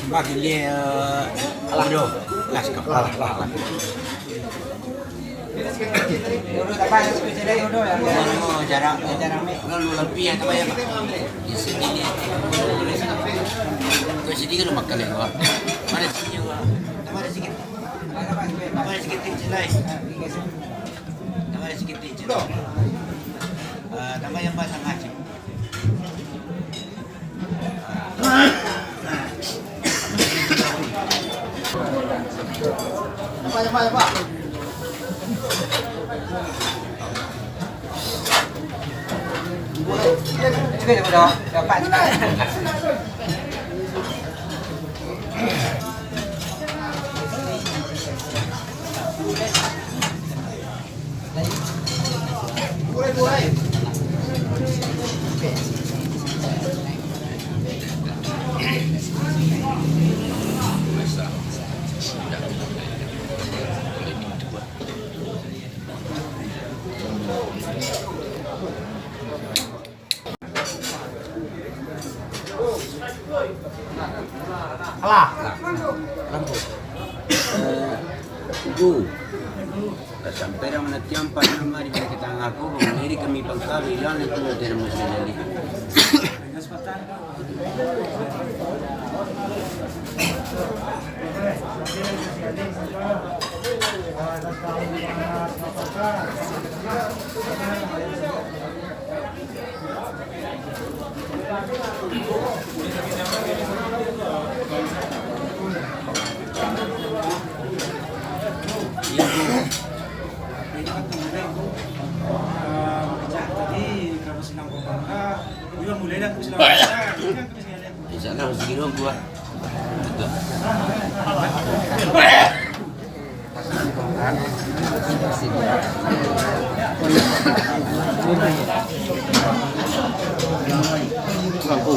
Bagi dia alado. Las kau. Lah. Dulu apa spesialnya dulu ya? Oh, jarak me. lalu lebih yang apa ya, Pak? Di sini. Kau sedikit lu makan ya, Pak. Mana sini, Pak? Mana sikit? Mana sikit jelai? Tambah sikit jelai. Tambah yang basah ngacik. Apa? Cukup dah, dapat cukup. Boleh. Alah. Lampu. Ibu. Sampai dah mana tiampan nama di kita ngaku ini kami bangsa bilang itu dari muslim ini. Insya Allah segini gua. Lampu.